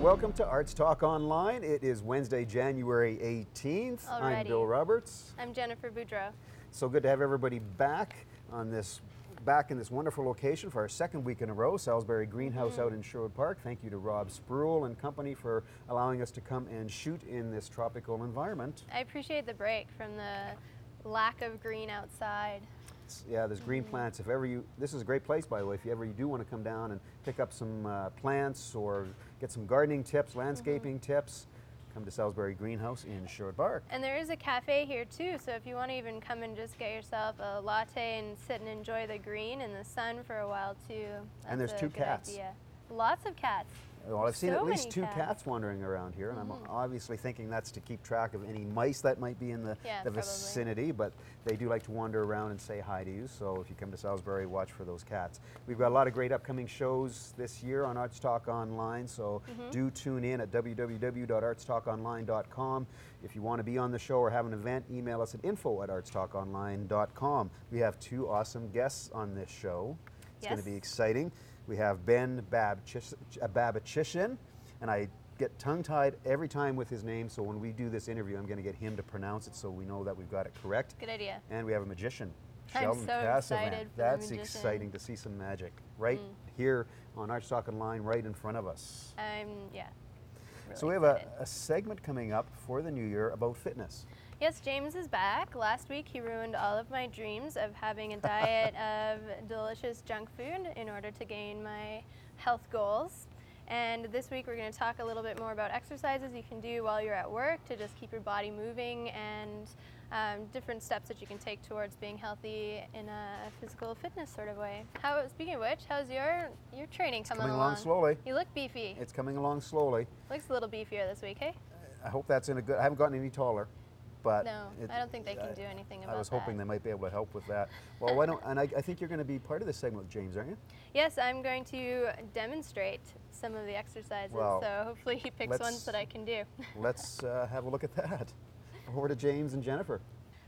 welcome to Arts Talk Online. It is Wednesday, January 18th. Alrighty. I'm Bill Roberts. I'm Jennifer Boudreau. So good to have everybody back in this wonderful location for our second week in a row, Salisbury Greenhouse out in Sherwood Park. Thank you to Rob Spruill and company for allowing us to come and shoot in this tropical environment. I appreciate the break from the lack of green outside. Yeah, there's green plants. This is a great place, by the way, if you do want to come down and pick up some plants or get some gardening tips, landscaping tips, come to Salisbury Greenhouse in Sherwood Park. And there is a cafe here too, so if you want to even come and just get yourself a latte and sit and enjoy the green and the sun for a while too. And there's two cats. Idea. Lots of cats. Well, I've seen So at least many two cats. cats wandering around here, and I'm obviously thinking that's to keep track of any mice that might be in the Probably. vicinity, but they do like to wander around and say hi to you, so if you come to Salisbury, watch for those cats. We've got a lot of great upcoming shows this year on Arts Talk Online, so do tune in at www.artstalkonline.com. If you want to be on the show or have an event, email us at info@artstalkonline.com. We have two awesome guests on this show. It's going to be exciting. We have Ben Babachishyn, and I get tongue-tied every time with his name, so when we do this interview, I'm going to get him to pronounce it so we know that we've got it correct. Good idea. And we have a magician, I'm Sheldon so Cassavan. excited for the That's magician. exciting to see some magic right here on Arts Talk Online, right in front of us. Really So we have a segment coming up for the new year about fitness. Yes, James is back. Last week he ruined all of my dreams of having a diet of delicious junk food in order to gain my health goals. And this week we're going to talk a little bit more about exercises you can do while you're at work to just keep your body moving and different steps that you can take towards being healthy in a physical fitness sort of way. Speaking of which, how's your training coming along? Coming along slowly. You look beefy. It's coming along slowly. Looks a little beefier this week, hey? I hope that's I haven't gotten any taller. But no, I don't think they can do anything about that. I was hoping they might be able to help with that. Well, why don't, and I think you're going to be part of this segment with James, aren't you? Yes, I'm going to demonstrate some of the exercises, so hopefully he picks ones that I can do. Let's have a look at that. Over to James and Jennifer.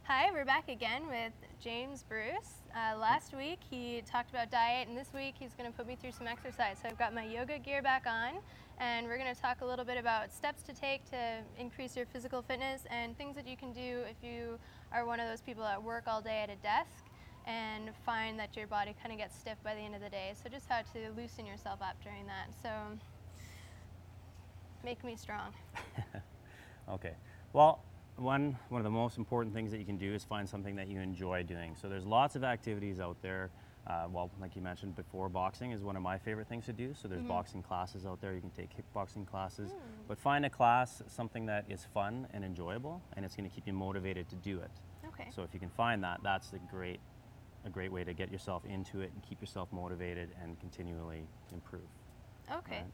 Hi, we're back again with James Bruce. Last week he talked about diet, and this week he's going to put me through some exercise. So I've got my yoga gear back on, and we're going to talk a little bit about steps to take to increase your physical fitness and things that you can do if you are one of those people that work all day at a desk and find that your body kind of gets stiff by the end of the day. So just how to loosen yourself up during that. So make me strong. Okay. Well, one of the most important things that you can do is find something that you enjoy doing. So there's lots of activities out there. Like you mentioned before, boxing is one of my favorite things to do. So there's boxing classes out there. You can take kickboxing classes. But find a class, something that is fun and enjoyable, and it's going to keep you motivated to do it. Okay. So if you can find that, that's a great way to get yourself into it and keep yourself motivated and continually improve. Okay. Right?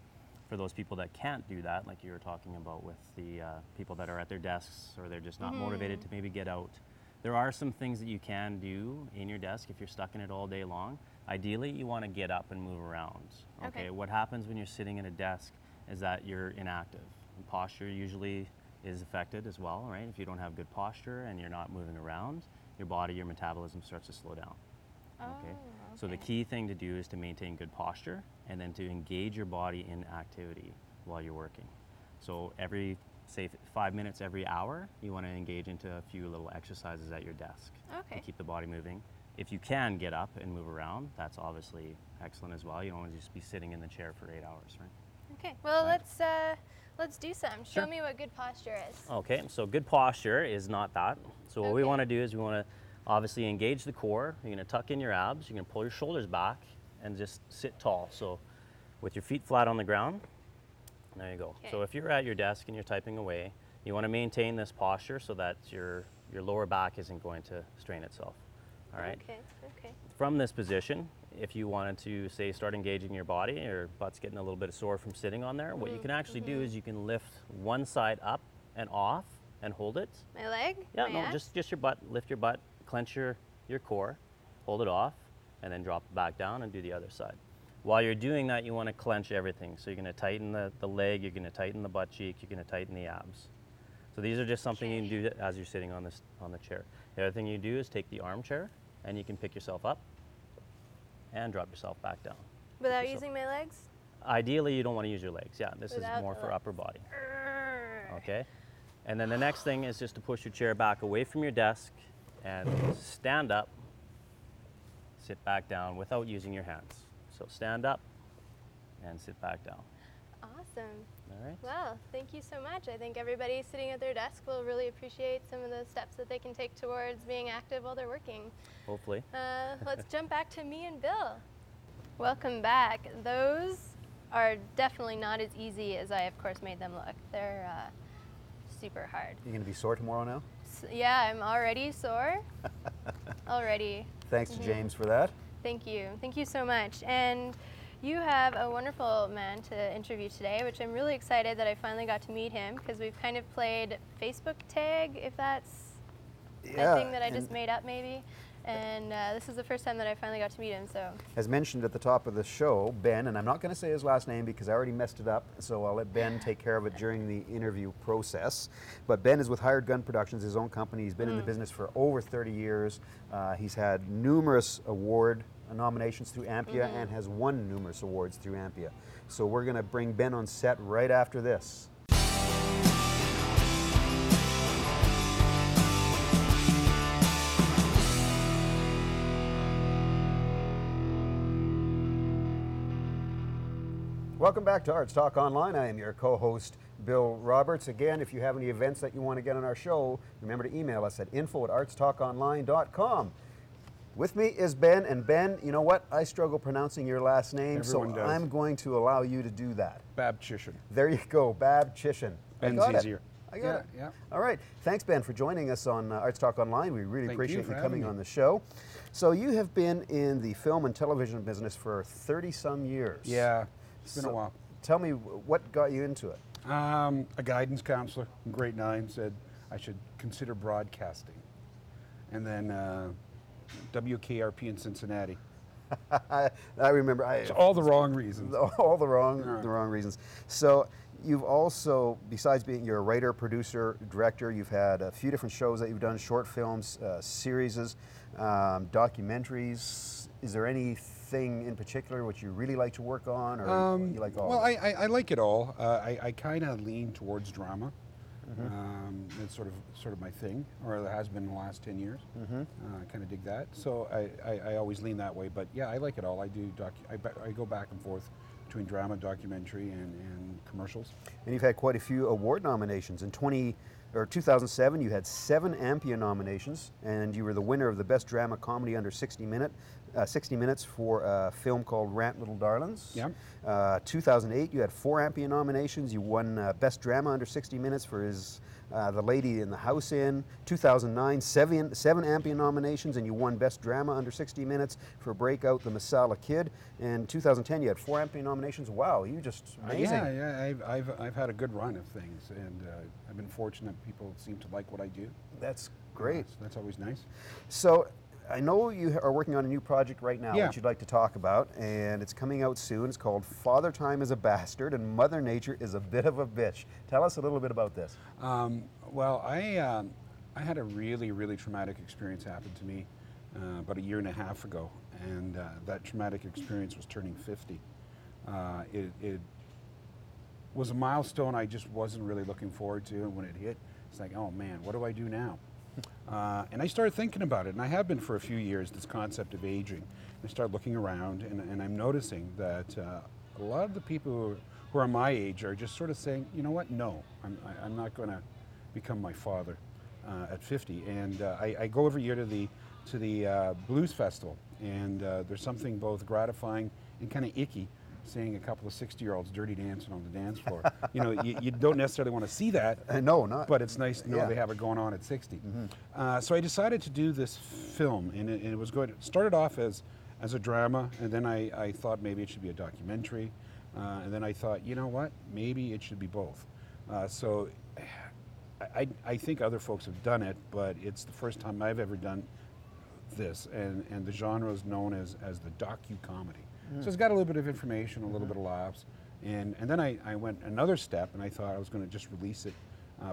For those people that can't do that, like you were talking about with the people that are at their desks or they're just not motivated to maybe get out, there are some things that you can do in your desk if you're stuck in it all day long. Ideally, you want to get up and move around. Okay. What happens when you're sitting at a desk is that you're inactive. And posture usually is affected as well, right? If you don't have good posture and you're not moving around, your body, your metabolism starts to slow down. Okay. So the key thing to do is to maintain good posture and then to engage your body in activity while you're working. So say 5 minutes every hour, you want to engage into a few little exercises at your desk to keep the body moving. If you can get up and move around, that's obviously excellent as well. You don't want to just be sitting in the chair for 8 hours, right? Okay. Well, let's do some. Show me what good posture is. Okay. So good posture is not that. So what we want to do is we want to obviously engage the core. You're going to tuck in your abs. You're going to pull your shoulders back and just sit tall. So with your feet flat on the ground, there you go. Okay. So if you're at your desk and you're typing away, you want to maintain this posture so that your lower back isn't going to strain itself. All right? Okay. From this position, if you wanted to, say, start engaging your body, your butt's getting a little bit sore from sitting on there, what you can actually do is you can lift one side up and off and hold it. My leg? Yeah, my no, ass? just your butt. Lift your butt, clench your core, hold it off, and then drop it back down and do the other side. While you're doing that, you want to clench everything. So you're going to tighten the leg, you're going to tighten the butt cheek, you're going to tighten the abs. So these are just something you can do as you're sitting on the chair. The other thing you do is take the armchair and you can pick yourself up and drop yourself back down. Without using my legs? Ideally, you don't want to use your legs. Yeah, this Without is more the for legs. upper body. Okay. And then the next thing is just to push your chair back away from your desk and stand up, sit back down without using your hands. So stand up and sit back down. Awesome. All right. Well, thank you so much. I think everybody sitting at their desk will really appreciate some of the steps that they can take towards being active while they're working. Hopefully. Let's jump back to me and Bill. Welcome back. Those are definitely not as easy as I, of course, made them look. They're super hard. You going to be sore tomorrow now? Yeah, I'm already sore. Already. Thanks to James for that. Thank you. Thank you so much. And you have a wonderful man to interview today, which I'm really excited that I finally got to meet him, because we've kind of played Facebook tag, if that's a thing that I just made up maybe. And this is the first time that I finally got to meet him, so. As mentioned at the top of the show, Ben, and I'm not going to say his last name because I already messed it up, so I'll let Ben take care of it during the interview process. But Ben is with Hired Gun Productions, his own company. He's been in the business for over 30 years. He's had numerous award nominations through AMPIA and has won numerous awards through AMPIA. So we're going to bring Ben on set right after this. Welcome back to Arts Talk Online. I am your co-host, Bill Roberts. Again, if you have any events that you want to get on our show, remember to email us at info@artstalkonline.com. With me is Ben, and Ben, you know what? I struggle pronouncing your last name, Everyone so does. I'm going to allow you to do that. Babchishin. There you go, Bab Chishin. Ben's I got easier. I got it. Yeah. All right. Thanks, Ben, for joining us on Arts Talk Online. We really Thank appreciate you for you having coming me. on the show. So you have been in the film and television business for 30-some years. Yeah, it's been So a while. Tell me, what got you into it? A guidance counselor in grade 9 said I should consider broadcasting. And then WKRP in Cincinnati. I remember. It's all the wrong reasons. All the wrong reasons. So you've also, besides being, you're a writer, producer, director, you've had a few different shows that you've done, short films, series, documentaries. Is there anything in particular which you really like to work on, or you like all? Well, of it? I like it all. I kind of lean towards drama. It's sort of my thing, or it has been in the last 10 years. I kind of dig that, so I always lean that way. But yeah, I like it all. I do I go back and forth between drama, documentary, and commercials. And you've had quite a few award nominations. In 2007, you had 7 AMPIA nominations, and you were the winner of the Best Drama Comedy Under 60 Minutes for a film called Rant Little Darlings. Yeah. 2008, you had 4 AMPIA nominations. You won Best Drama Under 60 Minutes for his The Lady in the House Inn. 2009, 7 AMPIA nominations, and you won Best Drama Under 60 Minutes for Breakout the Masala Kid. And 2010, you had 4 AMPIA nominations. Wow, you just amazing. Yeah. I've had a good run of things, and I've been fortunate. People seem to like what I do. That's great. So that's always nice. So I know you are working on a new project right now Yeah. that you'd like to talk about, and it's coming out soon. It's called Father Time is a Bastard and Mother Nature is a Bit of a Bitch. Tell us a little bit about this. Well, I had a really, really traumatic experience happen to me about 1.5 years ago, and that traumatic experience was turning 50. It was a milestone I just wasn't really looking forward to, and when it hit, it's like, oh man, what do I do now? And I started thinking about it, and I have been for a few years, this concept of aging. I started looking around, and I'm noticing that a lot of the people who are my age are just sort of saying, you know what, no, I'm not going to become my father at 50. And I go every year to the Blues Festival, and there's something both gratifying and kind of icky seeing a couple of 60-year-olds dirty dancing on the dance floor. You know, you don't necessarily want to see that. No, not. But it's nice to know Yeah. they have it going on at 60. So I decided to do this film, and it was good. It started off as a drama, and then I thought maybe it should be a documentary, and then I thought, you know what, maybe it should be both. So I think other folks have done it, but it's the first time I've ever done this, and the genre is known as the docu-comedy. So it's got a little bit of information, a little bit of laughs, and then I went another step, and I thought I was going to just release it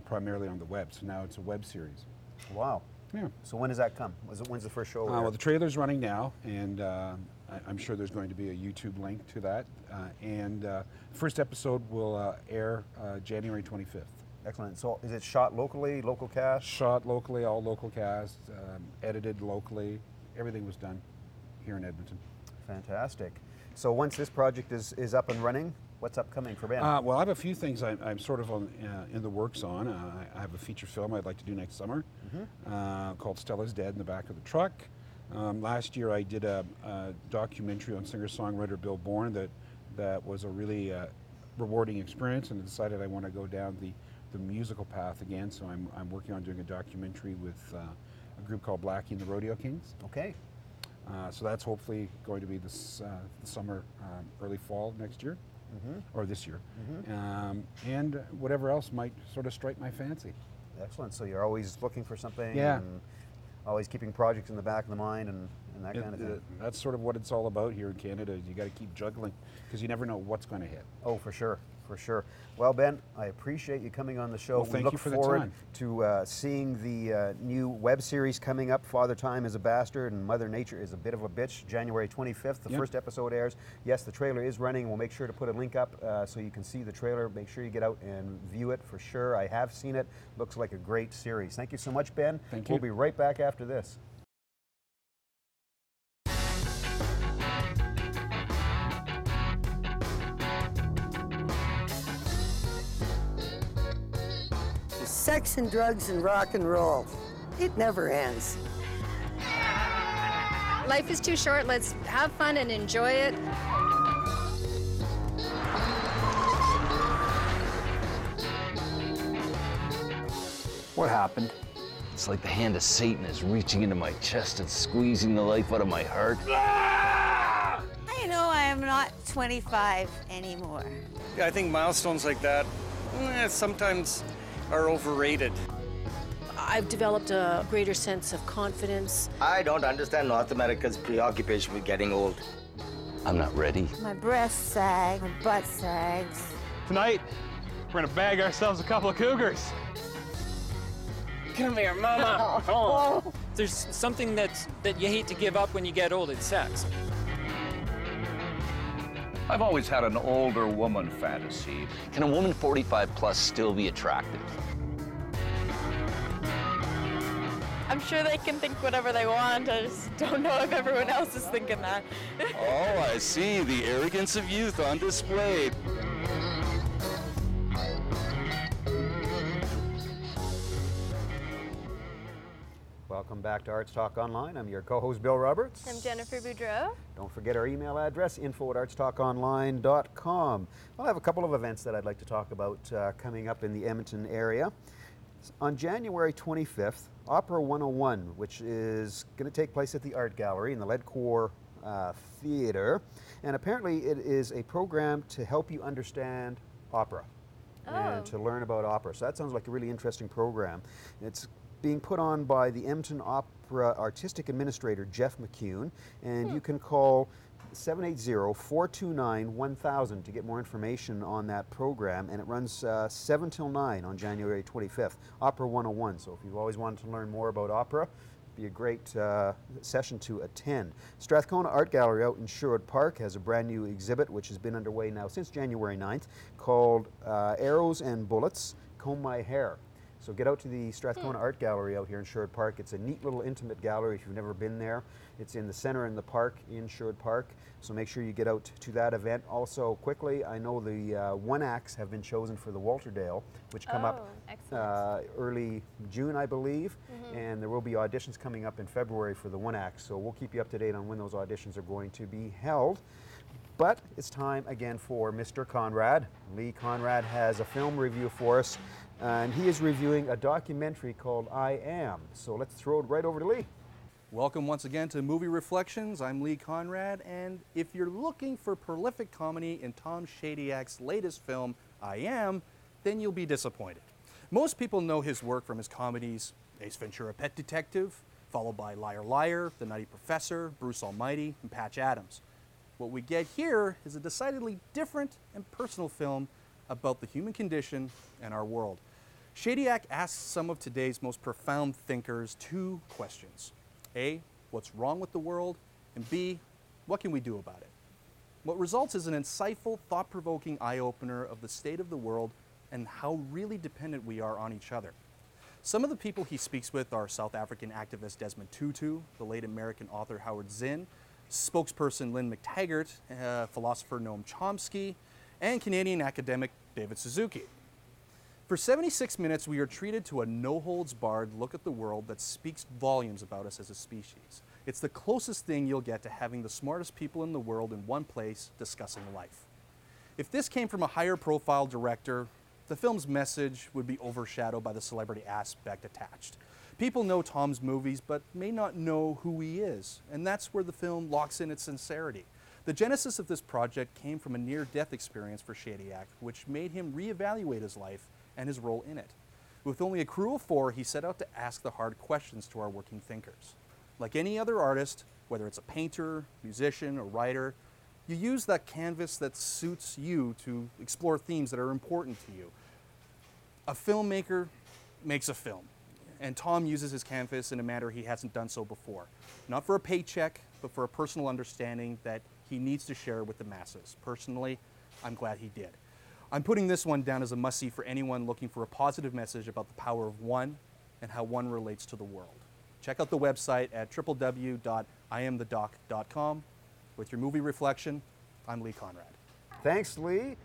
primarily on the web. So now it's a web series. Wow. Yeah. So when does that come? When's the first show? Well, the trailer's running now, and I'm sure there's going to be a YouTube link to that. And first episode will air January 25th. Excellent. So is it shot locally, local cast? Shot locally, all local cast, edited locally. Everything was done here in Edmonton. Fantastic. So once this project is up and running, what's upcoming for Ben? Well, I have a few things I'm sort of on, in the works on. I have a feature film I'd like to do next summer called Stella's Dead in the Back of the Truck. Last year I did a documentary on singer-songwriter Bill Bourne that was a really rewarding experience, and I decided I want to go down the musical path again. So I'm working on doing a documentary with a group called Blackie and the Rodeo Kings. Okay. So that's hopefully going to be this the summer, early fall next year, or this year, and whatever else might sort of strike my fancy. Excellent. So you're always looking for something. Yeah. And always keeping projects in the back of the mind and that kind of thing. That's sort of what it's all about here in Canada. You got to keep juggling because you never know what's going to hit. Oh, for sure. For sure. Well, Ben, I appreciate you coming on the show. Well, thank we you look for the forward time. to seeing the new web series coming up, Father Time is a Bastard and Mother Nature is a Bit of a Bitch, January 25th. The first episode airs. Yes, the trailer is running. We'll make sure to put a link up so you can see the trailer. Make sure you get out and view it for sure. I have seen it. Looks like a great series. Thank you so much, Ben. Thank you. We'll be right back after this. Sex and drugs and rock and roll. It never ends. Life is too short. Let's have fun and enjoy it. What happened? It's like the hand of Satan is reaching into my chest and squeezing the life out of my heart. I know I am not 25 anymore. I think milestones like that sometimes are overrated. I've developed a greater sense of confidence. I don't understand North America's preoccupation with getting old. I'm not ready. My breasts sag, my butt sags. Tonight, we're gonna bag ourselves a couple of cougars. Come here, Mama. Oh. There's something that you hate to give up when you get old. It's sex. I've always had an older woman fantasy. Can a woman 45 plus still be attractive? I'm sure they can think whatever they want. I just don't know if everyone else is thinking that. Oh, I see. The arrogance of youth on display. Welcome back to Arts Talk Online. I'm your co-host, Bill Roberts. I'm Jennifer Boudreau. Don't forget our email address, info@artstalkonline.com. I'll have a couple of events that I'd like to talk about coming up in the Edmonton area. On January 25th, Opera 101, which is going to take place at the Art Gallery in the Ledcor Theatre. And apparently it is a program to help you understand opera and to learn about opera. So that sounds like a really interesting program. It's being put on by the Edmonton Opera Artistic Administrator, Jeff McCune, and you can call 780-429-1000 to get more information on that program, and it runs 7 till 9 on January 25th, Opera 101. So if you've always wanted to learn more about opera, it'd be a great session to attend. Strathcona Art Gallery out in Sherwood Park has a brand new exhibit which has been underway now since January 9th called Arrows and Bullets, Comb My Hair. So get out to the Strathcona Art Gallery out here in Sherwood Park. It's a neat little intimate gallery if you've never been there. It's in the center in the park in Sherwood Park. So make sure you get out to that event. Also, quickly, I know the one acts have been chosen for the Walterdale, which come up early June, I believe. And there will be auditions coming up in February for the one act. So we'll keep you up to date on when those auditions are going to be held. But it's time again for Mr. Conrad. Lee Conrad has a film review for us, and he is reviewing a documentary called I Am. So let's throw it right over to Lee. Welcome once again to Movie Reflections. I'm Lee Conrad, and if you're looking for prolific comedy in Tom Shadyak's latest film, I Am, then you'll be disappointed. Most people know his work from his comedies Ace Ventura: Pet Detective, followed by Liar Liar, The Nutty Professor, Bruce Almighty, and Patch Adams. What we get here is a decidedly different and personal film about the human condition and our world. Shadyac asks some of today's most profound thinkers two questions. A, what's wrong with the world? And B, what can we do about it? What results is an insightful, thought-provoking eye-opener of the state of the world and how really dependent we are on each other. Some of the people he speaks with are South African activist Desmond Tutu, the late American author Howard Zinn, spokesperson Lynn McTaggart, philosopher Noam Chomsky, and Canadian academic David Suzuki. For 76 minutes, we are treated to a no-holds-barred look at the world that speaks volumes about us as a species. It's the closest thing you'll get to having the smartest people in the world in one place discussing life. If this came from a higher profile director, the film's message would be overshadowed by the celebrity aspect attached. People know Tom's movies, but may not know who he is, and that's where the film locks in its sincerity. The genesis of this project came from a near-death experience for Shadyac, which made him reevaluate his life and his role in it. With only a crew of 4, he set out to ask the hard questions to our working thinkers. Like any other artist, whether it's a painter, musician, or writer, you use that canvas that suits you to explore themes that are important to you. A filmmaker makes a film, and Tom uses his canvas in a manner he hasn't done so before. Not for a paycheck, but for a personal understanding that he needs to share with the masses. Personally, I'm glad he did. I'm putting this one down as a must-see for anyone looking for a positive message about the power of one and how one relates to the world. Check out the website at www.iamthedoc.com. With your movie reflection, I'm Lee Conrad. Thanks, Lee.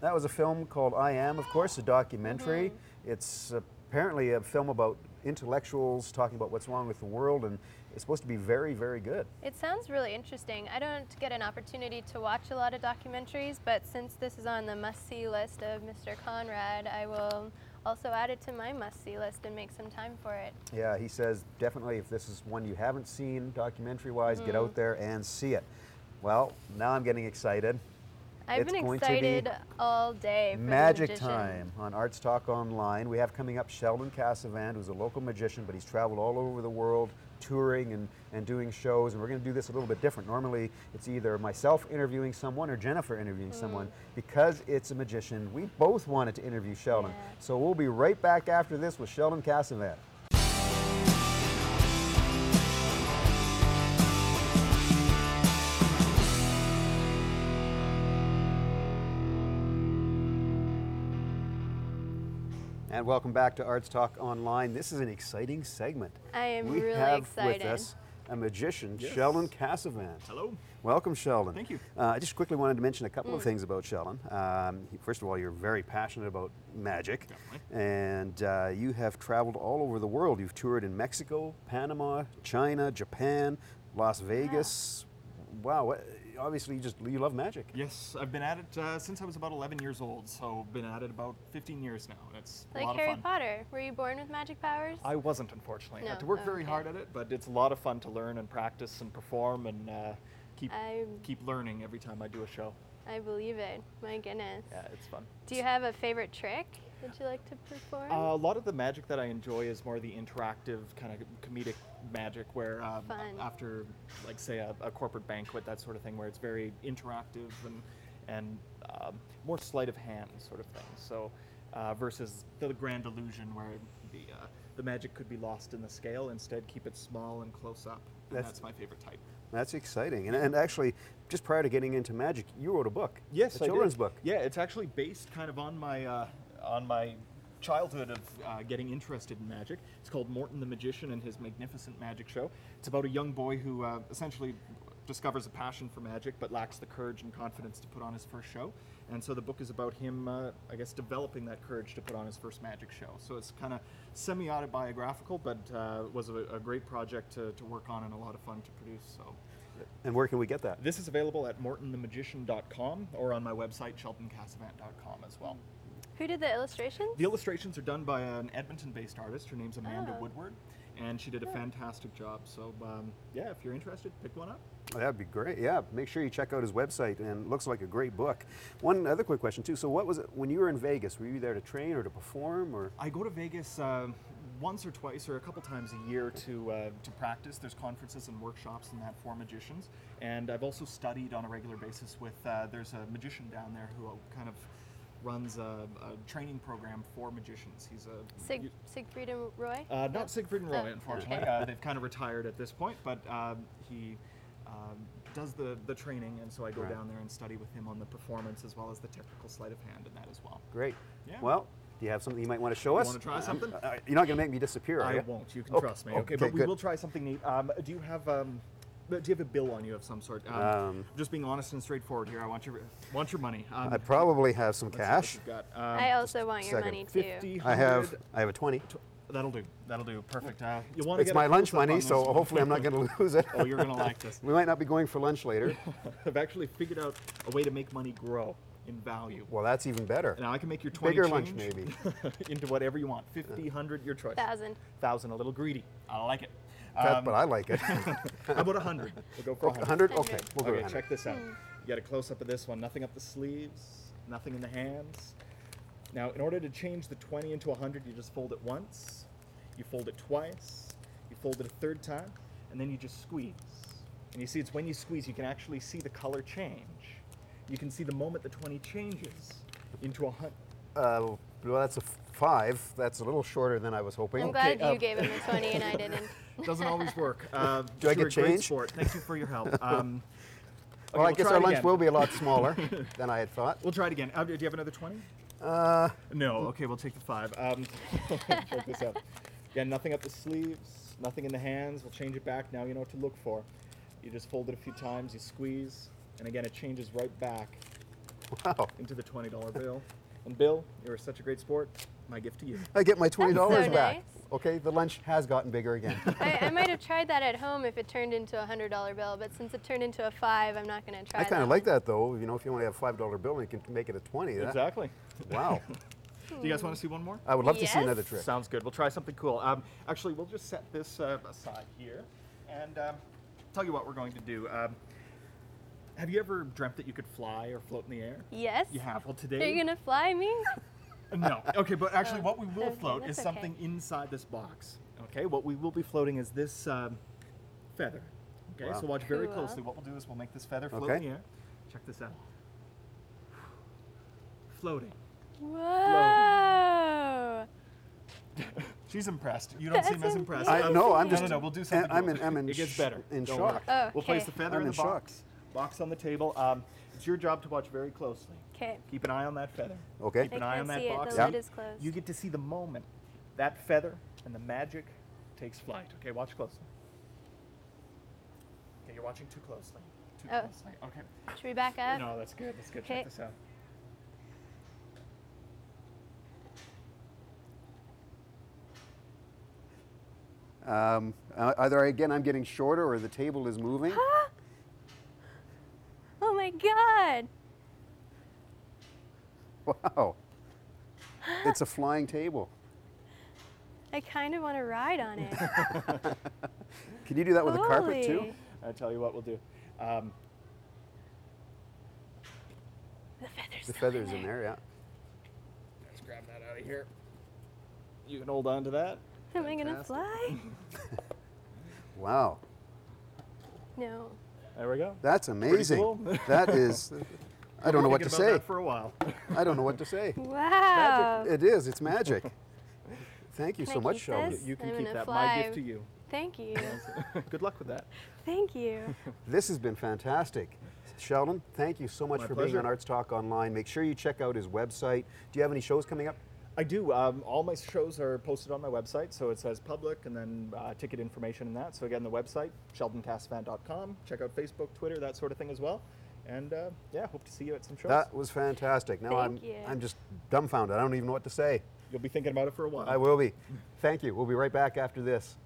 That was a film called I Am, of course, a documentary. It's apparently a film about intellectuals talking about what's wrong with the world, and it's supposed to be very, very good. It sounds really interesting. I don't get an opportunity to watch a lot of documentaries, but since this is on the must-see list of Mr. Conrad, I will also add it to my must-see list and make some time for it. Yeah, he says definitely if this is one you haven't seen documentary-wise, get out there and see it. Well, now I'm getting excited. I've been excited all day for Magic Time on Arts Talk Online. We have coming up Sheldon Cassavant, who's a local magician, but he's traveled all over the world touring and doing shows, and we're going to do this a little bit different. Normally, it's either myself interviewing someone or Jennifer interviewing someone. Because it's a magician, we both wanted to interview Sheldon. Yeah. So we'll be right back after this with Sheldon Cassavant. And welcome back to Arts Talk Online. This is an exciting segment. I am we really have excited. with us a magician, Sheldon Cassavant. Hello. Welcome, Sheldon. Thank you. I just quickly wanted to mention a couple of things about Sheldon. First of all, you're very passionate about magic. And you have traveled all over the world. You've toured in Mexico, Panama, China, Japan, Las Vegas. Wow. Obviously, you love magic. Yes, I've been at it since I was about 11 years old, so been at it about 15 years now. It's like a lot Harry of fun. Potter. Were you born with magic powers? I wasn't, unfortunately. I No. had to work very hard at it, but it's a lot of fun to learn and practice and perform and keep learning every time I do a show. I believe it. My goodness. Yeah, it's fun. Do you have a favorite trick that you like to perform? A lot of the magic that I enjoy is more the interactive kind of comedic magic where after, like, say, a corporate banquet, that sort of thing, where it's very interactive and more sleight of hand sort of thing. So versus the grand illusion where the magic could be lost in the scale. Instead, keep it small and close up. And that's my favorite type. That's exciting. And actually, just prior to getting into magic, you wrote a book. Yes, a children's book. Yeah, it's actually based kind of on my childhood of getting interested in magic. It's called Morton the Magician and His Magnificent Magic Show. It's about a young boy who essentially discovers a passion for magic but lacks the courage and confidence to put on his first show. And so the book is about him, I guess, developing that courage to put on his first magic show. So it's kind of semi-autobiographical, but was a great project to work on and a lot of fun to produce. So. And where can we get that? This is available at mortonthemagician.com or on my website, sheldoncassavant.com as well. Who did the illustrations? The illustrations are done by an Edmonton-based artist. Her name's Amanda Woodward, and she did a fantastic job. So, yeah, if you're interested, pick one up. That'd be great. Yeah, make sure you check out his website, and it looks like a great book. One other quick question, too. So what was it, when you were in Vegas, were you there to train or to perform? Or I go to Vegas once or twice or a couple times a year to practice. There's conferences and workshops and that for magicians. And I've also studied on a regular basis with, there's a magician down there who kind of runs a training program for magicians. He's a Siegfried and Roy? Not Siegfried and Roy, unfortunately. Okay. They've kind of retired at this point, but he does the training, and so I go Right. down there and study with him on the performance as well as the technical sleight of hand and that as well. Great. Yeah. Well, do you have something you might want to show You us? wanna try something? You're not going to make me disappear, are I you? won't. You can trust me. Okay, but we good. will try something neat. Do you have a bill on you of some sort? Just being honest and straightforward here. I want your money. I probably have some let's see what cash. you've got. I also want your second. money too. 50, I have 100. a 20. That'll do. That'll do. Perfect. You want to It's get my a lunch close-up money, on so this one. hopefully I'm not going to lose it. Oh, you're going to like this. We might not be going for lunch later. I've actually figured out a way to make money grow in value. Well, that's even better. Now I can make your 20 Bigger change lunch, maybe. into whatever you want. 50, 100, your choice. 1,000. 1,000, a little greedy. I like it. But I like it. How about 100? We'll go for 100? Okay, we'll go Okay, 100. check this out. You get a close-up of this one. Nothing up the sleeves, nothing in the hands. Now, in order to change the 20 into 100, you just fold it once, you fold it twice, you fold it a third time, and then you just squeeze. And you see, it's when you squeeze, you can actually see the color change. You can see the moment the 20 changes into 100. Well, that's a 5. That's a little shorter than I was hoping. I'm glad you gave him a 20 and I didn't. Doesn't always work. Do I you're get a great change? sport. Thank you for your help. Well, I guess try our it lunch again. will be a lot smaller than I had thought. We'll try it again. Do you have another 20? No. Okay, we'll take the 5. Check this out. Yeah, nothing up the sleeves, nothing in the hands. We'll change it back. Now you know what to look for. You just fold it a few times, you squeeze, and again, it changes right back into the $20 bill. And Bill, you're such a great sport. My gift to you. I get my $20 That's so back. nice. Okay, the lunch has gotten bigger again. I might have tried that at home if it turned into a $100 bill, but since it turned into a 5, I'm not going to try I that. kind of like that, though. You know, if you only have a $5 bill and you can make it a 20. Exactly. Wow. Do you guys want to see one more? I would love to see another trick. Sounds good. We'll try something cool. Actually, we'll just set this aside here and tell you what we're going to do. Have you ever dreamt that you could fly or float in the air? Yes. You have. Well, Are today... you going to fly me? No. Okay, but actually what we will Okay, float is that's something okay. inside this box. Okay, what we will be floating is this feather. Okay, Wow. so watch very Cool. closely. What we'll do is we'll make this feather float Okay. in the air. Check this out. Floating. Whoa! She's impressed. You don't seem as impressed. No, I'm just. No, we'll do something. I'm cool. in. It gets better. In Don't shock. worry. Oh, We'll place okay. the feather I'm in in the box. Box on the table. It's your job to watch very closely. Okay. Keep an eye on that feather. Okay. Keep an I eye on can't that see it. box. The lid is closed. You get to see the moment that feather and the magic takes flight. Okay, watch closely. Okay, you're watching too closely. Too Oh. closely. Okay. Should we back up? No, that's good. That's good. Okay. Check this out. Either again I'm getting shorter or the table is moving. Oh my god! Wow. It's a flying table. I kind of want to ride on it. Can you do that with a carpet too? Holy. I tell you what we'll do. The feather's The still feather's in there, yeah. Let's grab that out of here. You can hold on to that. Am I gonna fly? Wow. No. There we go. That's amazing. cool. That is. I don't know what to Thinking about say. that for a while. I don't know what to say. Wow. It is. It's magic. Thank you Can so I much, keep Sheldon. this? You can I'm keep gonna that. fly. My gift to you. Thank you. Good luck with that. Thank you. This has been fantastic. Sheldon, thank you so much My for pleasure. being on Arts Talk Online. Make sure you check out his website. Do you have any shows coming up? I do. All my shows are posted on my website, so it says public and then ticket information and that. So again, the website, sheldoncastvan.com. Check out Facebook, Twitter, that sort of thing as well. And yeah, hope to see you at some shows. That was fantastic. Now Thank you. I'm just dumbfounded. I don't even know what to say. You'll be thinking about it for a while. I will be. Thank you. We'll be right back after this.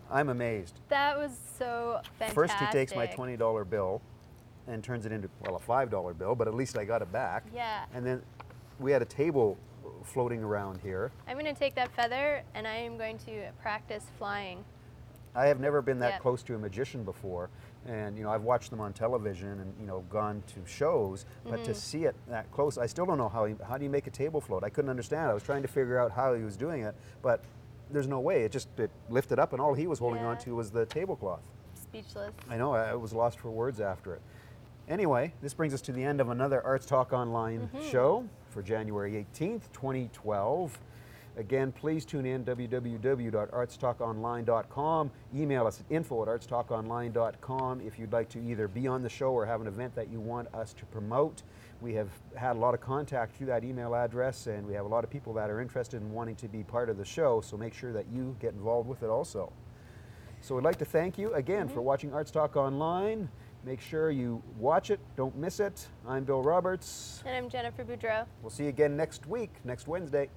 I'm amazed. That was so fantastic. First, he takes my $20 bill and turns it into, well, a $5 bill, but at least I got it back. Yeah. And then we had a table floating around here. I'm going to take that feather and I am going to practice flying. I have never been that Yep. close to a magician before, and I've watched them on television and gone to shows, but to see it that close, I still don't know how do you make a table float? I couldn't understand. I was trying to figure out how he was doing it, but there's no way. It lifted up, and all he was holding on to was the tablecloth. Speechless. I know. I was lost for words after it. Anyway, this brings us to the end of another Arts Talk Online show for January 18th, 2012. Again, please tune in, www.artstalkonline.com. Email us at info@artstalkonline.com if you'd like to either be on the show or have an event that you want us to promote. We have had a lot of contact through that email address, and we have a lot of people that are interested in wanting to be part of the show, so make sure that you get involved with it also. So we'd like to thank you again for watching Arts Talk Online. Make sure you watch it, don't miss it. I'm Bill Roberts. And I'm Jennifer Boudreau. We'll see you again next week, next Wednesday.